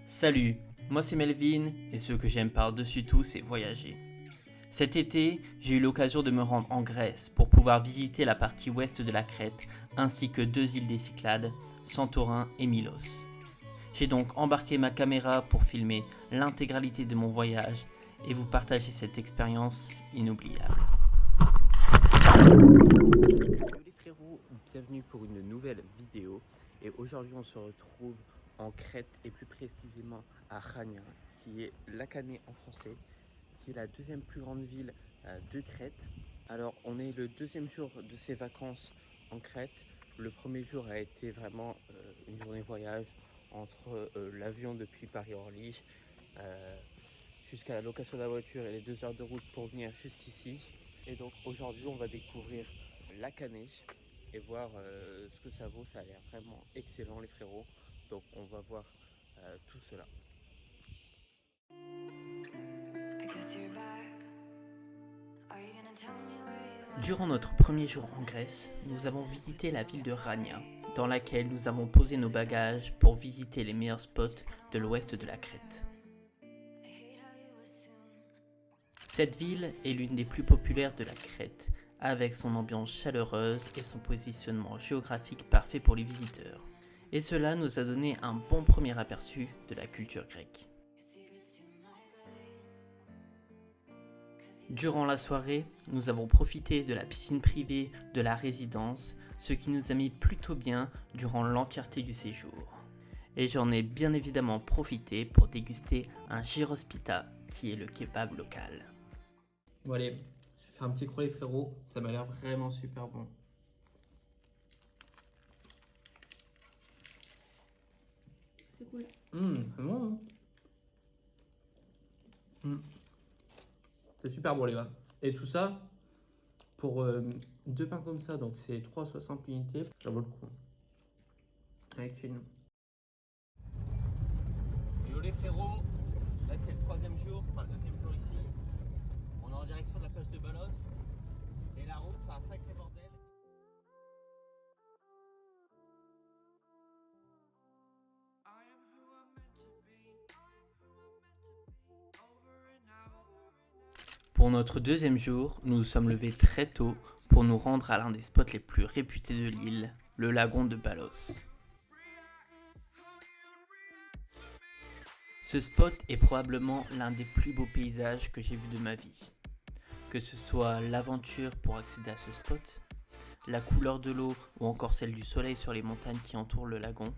Salut, moi c'est Melvin et ce que j'aime par-dessus tout c'est voyager. Cet été, j'ai eu l'occasion de me rendre en Grèce pour pouvoir visiter la partie ouest de la Crète ainsi que deux îles des Cyclades, Santorin et Milos. J'ai donc embarqué ma caméra pour filmer l'intégralité de mon voyage et vous partager cette expérience inoubliable. Salut les frérots, bienvenue pour une nouvelle vidéo et aujourd'hui on se retrouve en Crète et plus précisément à Chania, qui est Lacanée en français, qui est la deuxième plus grande ville de Crète. Alors on est le deuxième jour de ces vacances en Crète. Le premier jour a été vraiment une journée voyage entre l'avion depuis Paris-Orly jusqu'à la location de la voiture et les 2 heures de route pour venir jusqu'ici. Et donc aujourd'hui on va découvrir Lacanée et voir ce que ça vaut. Ça a l'air vraiment excellent les frérots. Donc on va voir tout cela. Durant notre premier jour en Grèce, nous avons visité la ville de Chania, dans laquelle nous avons posé nos bagages pour visiter les meilleurs spots de l'ouest de la Crète. Cette ville est l'une des plus populaires de la Crète, avec son ambiance chaleureuse et son positionnement géographique parfait pour les visiteurs. Et cela nous a donné un bon premier aperçu de la culture grecque. Durant la soirée, nous avons profité de la piscine privée de la résidence, ce qui nous a mis plutôt bien durant l'entièreté du séjour. Et j'en ai bien évidemment profité pour déguster un gyrospita, qui est le kebab local. Bon allez, je vais faire un petit croix les frérots, ça m'a l'air vraiment super bon. C'est cool. C'est bon. C'est super bon les gars. Et tout ça pour deux pains comme ça, donc c'est 3,60 l'unité, ça vaut le coup. Avec une. Yo les frérots, là c'est le troisième jour, enfin le deuxième jour ici. On est en direction de la plage de Balos. Et la route c'est un sacré bordel. Pour notre deuxième jour, nous nous sommes levés très tôt pour nous rendre à l'un des spots les plus réputés de l'île, le lagon de Balos. Ce spot est probablement l'un des plus beaux paysages que j'ai vu de ma vie. Que ce soit l'aventure pour accéder à ce spot, la couleur de l'eau ou encore celle du soleil sur les montagnes qui entourent le lagon.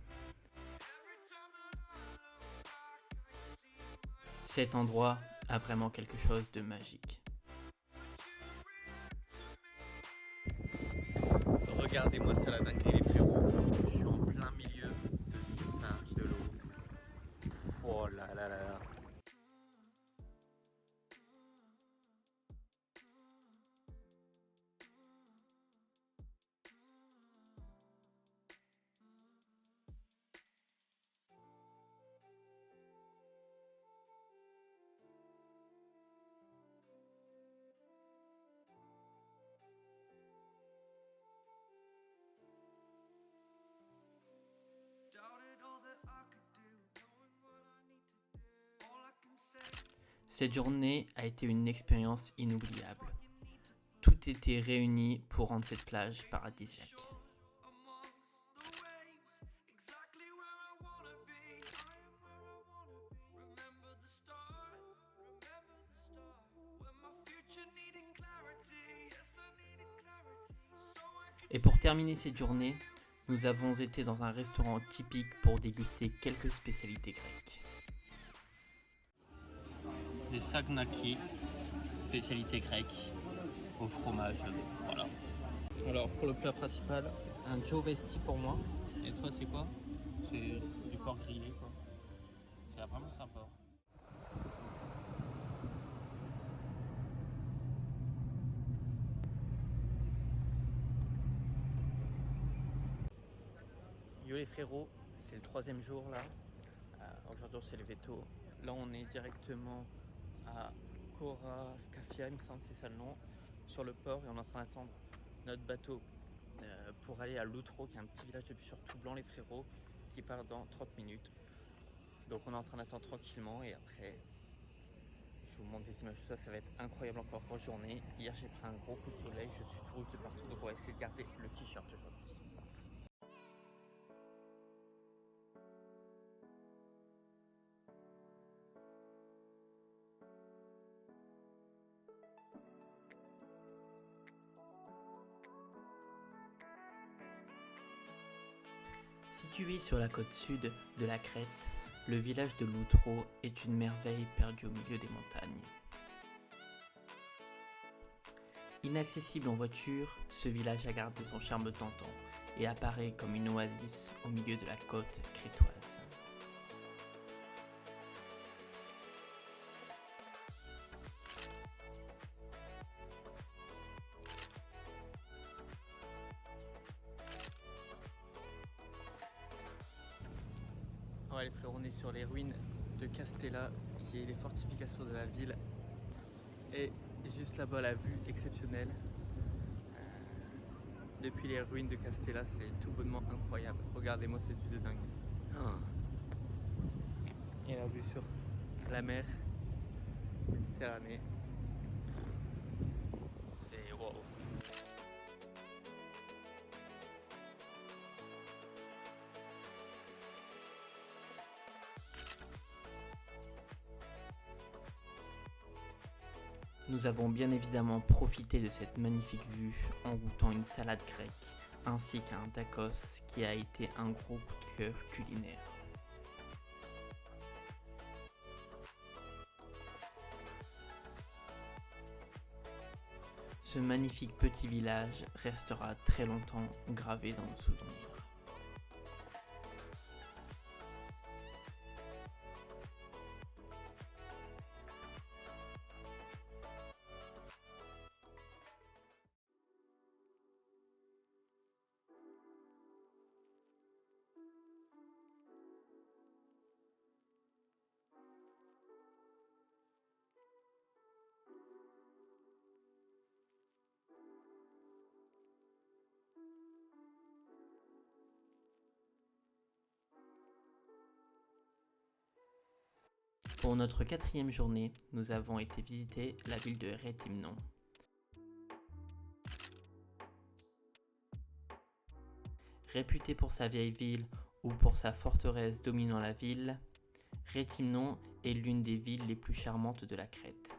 Cet endroit a vraiment quelque chose de magique. Regardez-moi ça la dinguerie les frérots, je suis en plein milieu de l'eau. Oh là là là là. Cette journée a été une expérience inoubliable. Tout était réuni pour rendre cette plage paradisiaque. Et pour terminer cette journée, nous avons été dans un restaurant typique pour déguster quelques spécialités grecques. Des sagnaki, spécialité grecque, au fromage, voilà. Alors pour le plat principal, un giovesti pour moi. Et toi c'est quoi? C'est du porc grillé quoi. C'est vraiment sympa. Yo les frérots, c'est le troisième jour là. Aujourd'hui on s'est levé tôt. Là on est directement à Koraskafia, il me semble que c'est ça le nom, sur le port et on est en train d'attendre notre bateau pour aller à Loutro, qui est un petit village de pêcheurs tout blanc les frérots, qui part dans 30 minutes. Donc on est en train d'attendre tranquillement et après je vous montre des images, tout ça, ça va être incroyable encore en journée. Hier j'ai pris un gros coup de soleil, je suis tout rouge de partout, donc on va essayer de garder le t-shirt aujourd'hui. Situé sur la côte sud de la Crète, le village de Loutreau est une merveille perdue au milieu des montagnes. Inaccessible en voiture, ce village a gardé son charme tentant et apparaît comme une oasis au milieu de la côte crétoise. Ouais les frères, on est sur les ruines de Castella, qui est les fortifications de la ville. Et juste là-bas, la vue exceptionnelle. Depuis les ruines de Castella, c'est tout bonnement incroyable. Regardez-moi cette vue de dingue. Et la vue sur la mer, Méditerranée. C'est wow. Nous avons bien évidemment profité de cette magnifique vue en goûtant une salade grecque ainsi qu'un tacos qui a été un gros coup de cœur culinaire. Ce magnifique petit village restera très longtemps gravé dans nos souvenirs. Pour notre 4e journée, nous avons été visiter la ville de Réthymnon. Réputée pour sa vieille ville ou pour sa forteresse dominant la ville, Réthymnon est l'une des villes les plus charmantes de la Crète.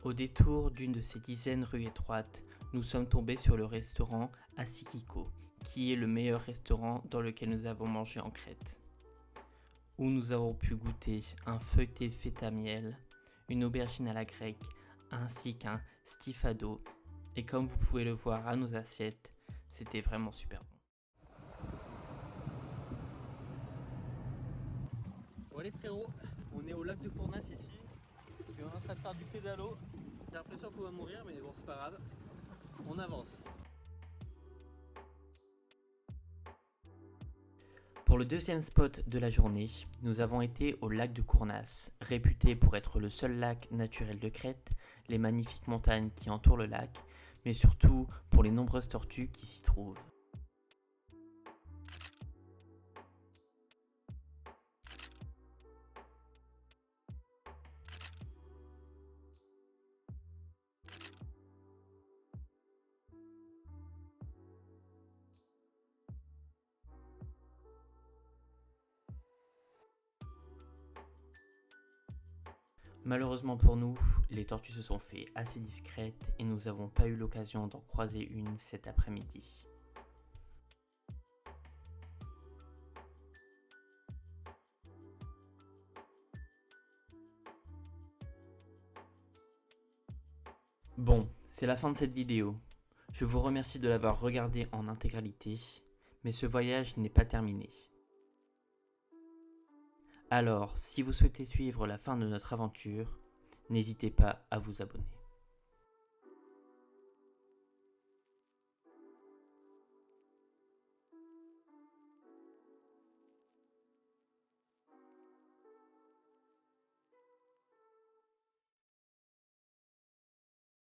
Au détour d'une de ces dizaines rues étroites, nous sommes tombés sur le restaurant Asikiko, qui est le meilleur restaurant dans lequel nous avons mangé en Crète. Où nous avons pu goûter un feuilleté feta miel, une aubergine à la grecque, ainsi qu'un stifado. Et comme vous pouvez le voir à nos assiettes, c'était vraiment super bon. Bon les frérots, on est au lac de Cournas ici. Et on est en train de faire du pédalo. J'ai l'impression qu'on va mourir, mais bon, c'est pas grave. On avance. Pour le deuxième spot de la journée, nous avons été au lac de Cournas, réputé pour être le seul lac naturel de Crète, les magnifiques montagnes qui entourent le lac, mais surtout pour les nombreuses tortues qui s'y trouvent. Malheureusement pour nous, les tortues se sont fait assez discrètes et nous n'avons pas eu l'occasion d'en croiser une cet après-midi. Bon, c'est la fin de cette vidéo. Je vous remercie de l'avoir regardé en intégralité, mais ce voyage n'est pas terminé. Alors, si vous souhaitez suivre la fin de notre aventure, n'hésitez pas à vous abonner.